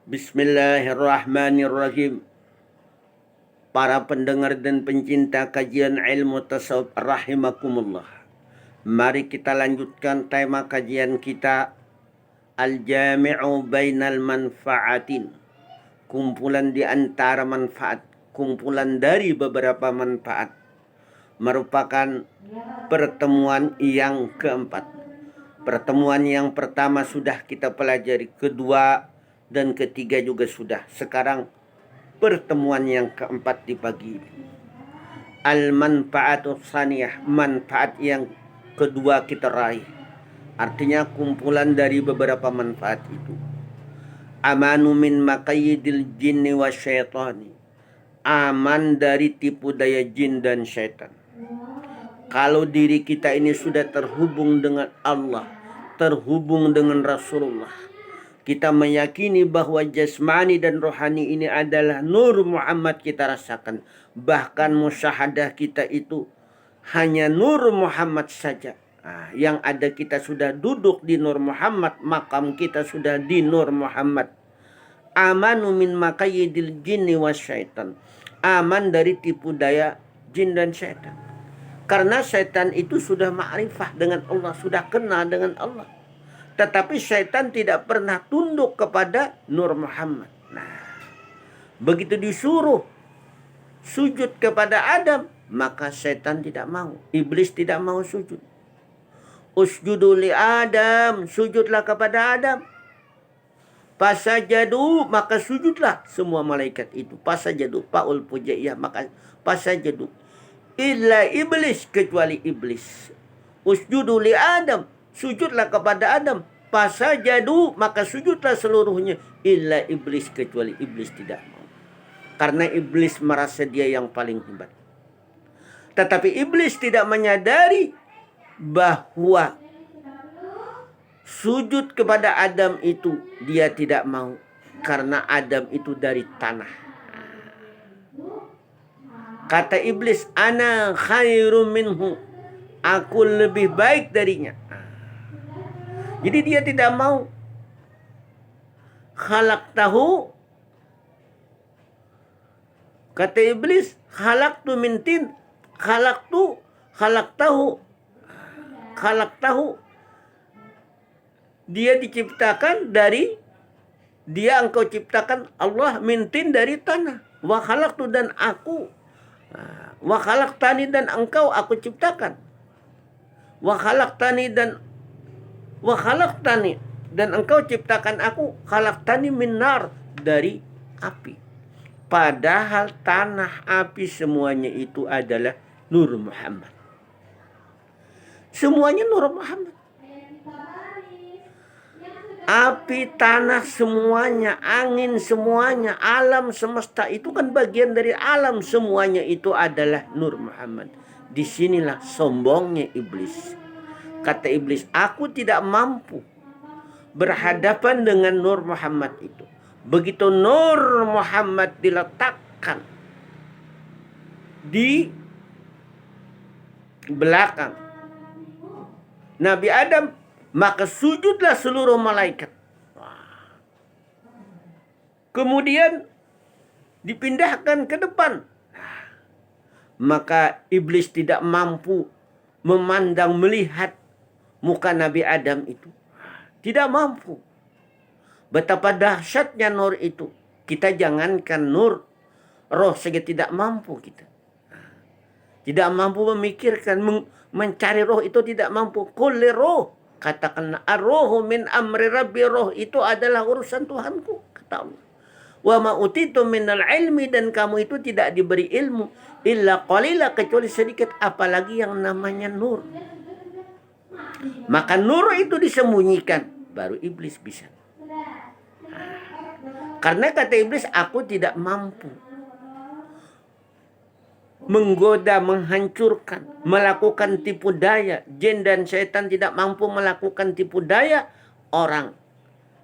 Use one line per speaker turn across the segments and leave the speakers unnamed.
Bismillahirrahmanirrahim. Para pendengar dan pencinta kajian ilmu tasawuf rahimakumullah. Mari kita lanjutkan tema kajian kita, Al-Jami'u Bainal Manfaatin. Kumpulan di antara manfaat, kumpulan dari beberapa manfaat. Merupakan pertemuan yang keempat. Pertemuan yang pertama sudah kita pelajari, kedua dan ketiga juga sudah. Sekarang pertemuan yang keempat di pagi ini. Al-manfaatus saniyah, manfaat yang kedua kita raih. Artinya kumpulan dari beberapa manfaat itu. Amanu min maqayyidil jinni wa syaitani. Aman dari tipu daya jin dan syaitan. Kalau diri kita ini sudah terhubung dengan Allah, terhubung dengan Rasulullah, kita meyakini bahwa jasmani dan rohani ini adalah nur Muhammad kita rasakan. Bahkan musyahadah kita itu hanya nur Muhammad saja. Yang ada kita sudah duduk di nur Muhammad, makam kita sudah di nur Muhammad. Amanu min maqayyidil jinni wasyaitan. Aman dari tipu daya jin dan syaitan. Karena syaitan itu sudah ma'rifah dengan Allah, sudah kenal dengan Allah. Tetapi syaitan tidak pernah tunduk kepada Nur Muhammad. Nah, begitu disuruh sujud kepada Adam, maka syaitan tidak mau. Iblis tidak mau sujud. Usjudu li Adam, sujudlah kepada Adam. Pasajadu, maka sujudlah semua malaikat itu. Pasajadu, faul pujaiyah, maka pasajadu. Illa iblis, kecuali iblis. Usjudu li Adam, sujudlah kepada Adam. Pasajadu, maka sujudlah seluruhnya. Illa iblis, kecuali iblis tidak mau. Karena iblis merasa dia yang paling hebat. Tetapi iblis tidak menyadari bahwa sujud kepada Adam itu dia tidak mau. Karena Adam itu dari tanah. Kata iblis, ana khairum minhu. Aku lebih baik darinya. Jadi dia tidak mau. Khalaqtahu. Kata iblis, khalaqtu min tin. Khalaqtahu. Dia diciptakan dari, dia engkau ciptakan Allah mintin dari tanah. Wa khalaqtu, dan aku. Wa khalaqtani, dan engkau aku ciptakan. Wa khalaqtani, dan engkau ciptakan aku. Khalaqtani min nar, dari api. Padahal tanah, api, semuanya itu adalah Nur Muhammad. Semuanya Nur Muhammad. Api, tanah, semuanya, angin, semuanya, alam semesta itu kan bagian dari alam, semuanya itu adalah Nur Muhammad. Disinilah sombongnya iblis. Kata iblis, aku tidak mampu berhadapan dengan Nur Muhammad itu. Begitu Nur Muhammad diletakkan di belakang Nabi Adam, maka sujudlah seluruh malaikat. Kemudian dipindahkan ke depan. Maka iblis tidak mampu memandang, melihat muka Nabi Adam itu. Tidak mampu. Betapa dahsyatnya nur itu. Kita jangankan nur, roh saja tidak mampu kita. Tidak mampu memikirkan, mencari roh itu tidak mampu. Kulli roh. Katakanlah, ar-ruhu min amri rabbi, roh itu adalah urusan Tuhanku, kata Allah. Wa ma utitu minal ilmi, dan kamu itu tidak diberi ilmu illa qalila, kecuali sedikit, apalagi yang namanya nur. Maka nur itu disembunyikan, baru iblis bisa. Karena kata iblis, aku tidak mampu menggoda, menghancurkan, melakukan tipu daya. Jin dan setan tidak mampu melakukan tipu daya orang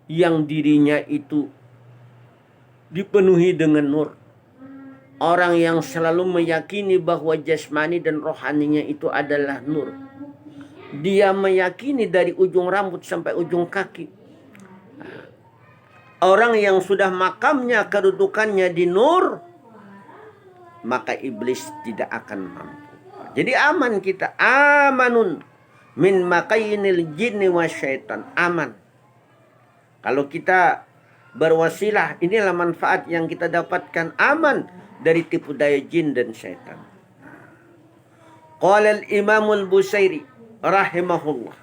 yang dirinya itu dipenuhi dengan nur. Orang yang selalu meyakini bahwa jasmani dan rohaninya itu adalah nur. Dia meyakini dari ujung rambut sampai ujung kaki. orang yang sudah makamnya kedudukannya di nur, maka iblis tidak akan mampu. Jadi aman kita, amanun min makayinil jinni wasyaitan, aman. Kalau kita berwasilah, inilah manfaat yang kita dapatkan, aman dari tipu daya jin dan syaitan. Qala al-Imam al-Busairi rahimahullah.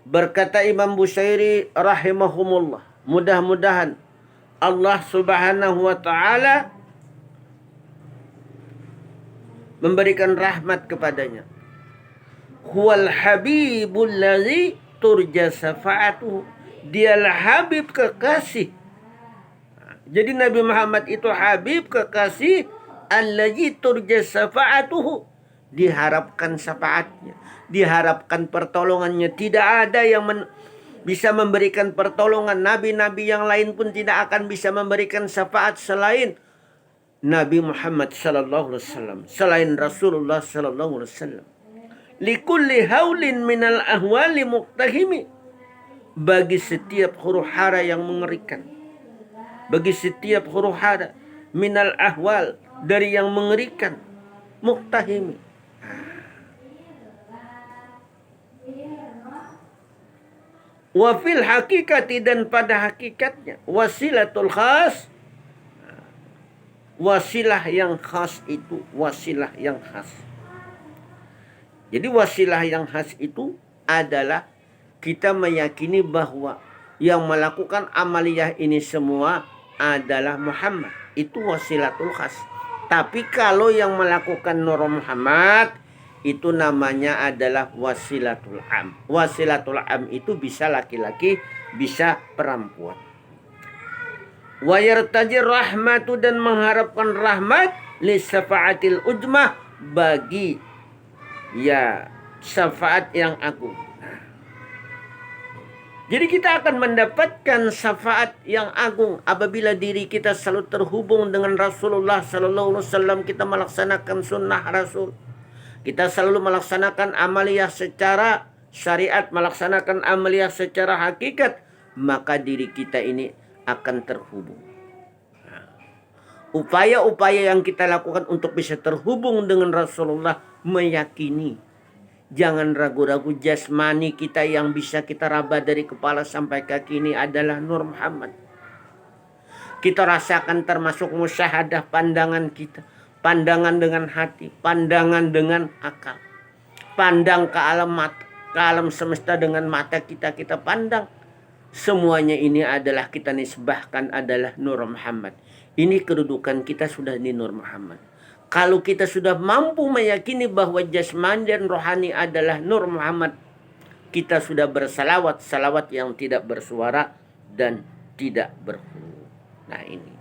Berkata Imam Busairi rahimahumullah, mudah-mudahan Allah Subhanahu wa taala memberikan rahmat kepadanya. Huwal habibul ladzi turja syafa'atuhu. Dialah habib kekasih. Jadi Nabi Muhammad itu habib kekasih, alladzi turja syafa'atuhu. Diharapkan syafaatnya, diharapkan pertolongannya. Tidak ada yang bisa memberikan pertolongan. Nabi-nabi yang lain pun tidak akan bisa memberikan syafaat selain Nabi Muhammad sallallahu alaihi wasallam, selain Rasulullah sallallahu alaihi wasallam. Likulli haulin minal ahwali muqtahimi. Bagi setiap huru hara yang mengerikan, bagi setiap huru hara minal ahwal, dari yang mengerikan, muqtahimi. Wa fil hakikati, dan pada hakikatnya, wasilatul khas, wasilah yang khas itu, wasilah yang khas. Jadi wasilah yang khas itu adalah kita meyakini bahwa yang melakukan amaliyah ini semua adalah Muhammad. Itu wasilatul khas. Tapi kalau yang melakukan Nur Muhammad, itu namanya adalah wasilatul am. Wasilatul am itu bisa laki-laki, bisa perempuan. Wa yartaji rahmatu, dan mengharapkan rahmat, li syafaatil ujmah, bagi ya syafaat yang agung. Jadi kita akan mendapatkan syafaat yang agung apabila diri kita selalu terhubung dengan Rasulullah sallallahu alaihi wasallam, kita melaksanakan sunnah Rasul. Kita selalu melaksanakan amaliyah secara syariat, melaksanakan amaliyah secara hakikat, maka diri kita ini akan terhubung. Upaya-upaya yang kita lakukan untuk bisa terhubung dengan Rasulullah, meyakini, jangan ragu-ragu, jasmani kita yang bisa kita raba dari kepala sampai kaki ini adalah Nur Muhammad. Kita rasakan termasuk musyahadah pandangan kita, pandangan dengan hati, pandangan dengan akal. Pandang ke alam mata, ke alam semesta dengan mata kita, kita pandang. Semuanya ini adalah kita nisbahkan adalah Nur Muhammad. Ini kedudukan kita sudah di Nur Muhammad. Kalau kita sudah mampu meyakini bahwa jasmani dan rohani adalah Nur Muhammad, kita sudah bersalawat, salawat yang tidak bersuara dan tidak berhuruf. Nah ini.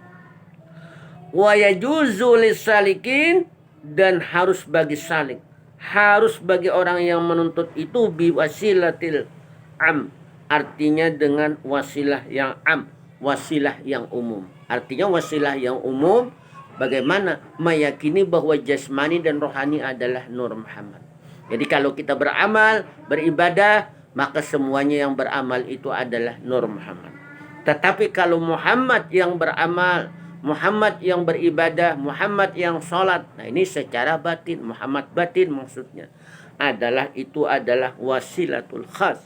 Wa yajuzu lis-salikin, dan harus bagi salik, harus bagi orang yang menuntut itu bi wasilatil am. Artinya dengan wasilah yang am, wasilah yang umum. Artinya wasilah yang umum bagaimana? Meyakini bahwa jasmani dan rohani adalah Nur Muhammad. Jadi kalau kita beramal, beribadah, maka semuanya yang beramal itu adalah Nur Muhammad. Tetapi kalau Muhammad yang beramal, Muhammad yang beribadah, Muhammad yang sholat, nah ini secara batin, Muhammad batin maksudnya adalah itu adalah wasilatul khas,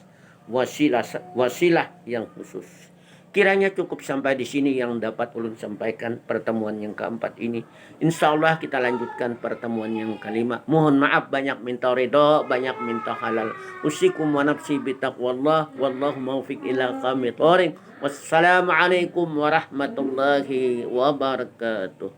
wasilah yang khusus. Kiranya cukup sampai di sini yang dapat ulun sampaikan pertemuan yang keempat ini. Insya Allah kita lanjutkan pertemuan yang kelima. Mohon maaf banyak minta ridho, banyak minta halal. Usikum wa nafsi bitaqwallah, wallahu maufiq ila qamit thoriq. Wassalamualaikum warahmatullahi wabarakatuh.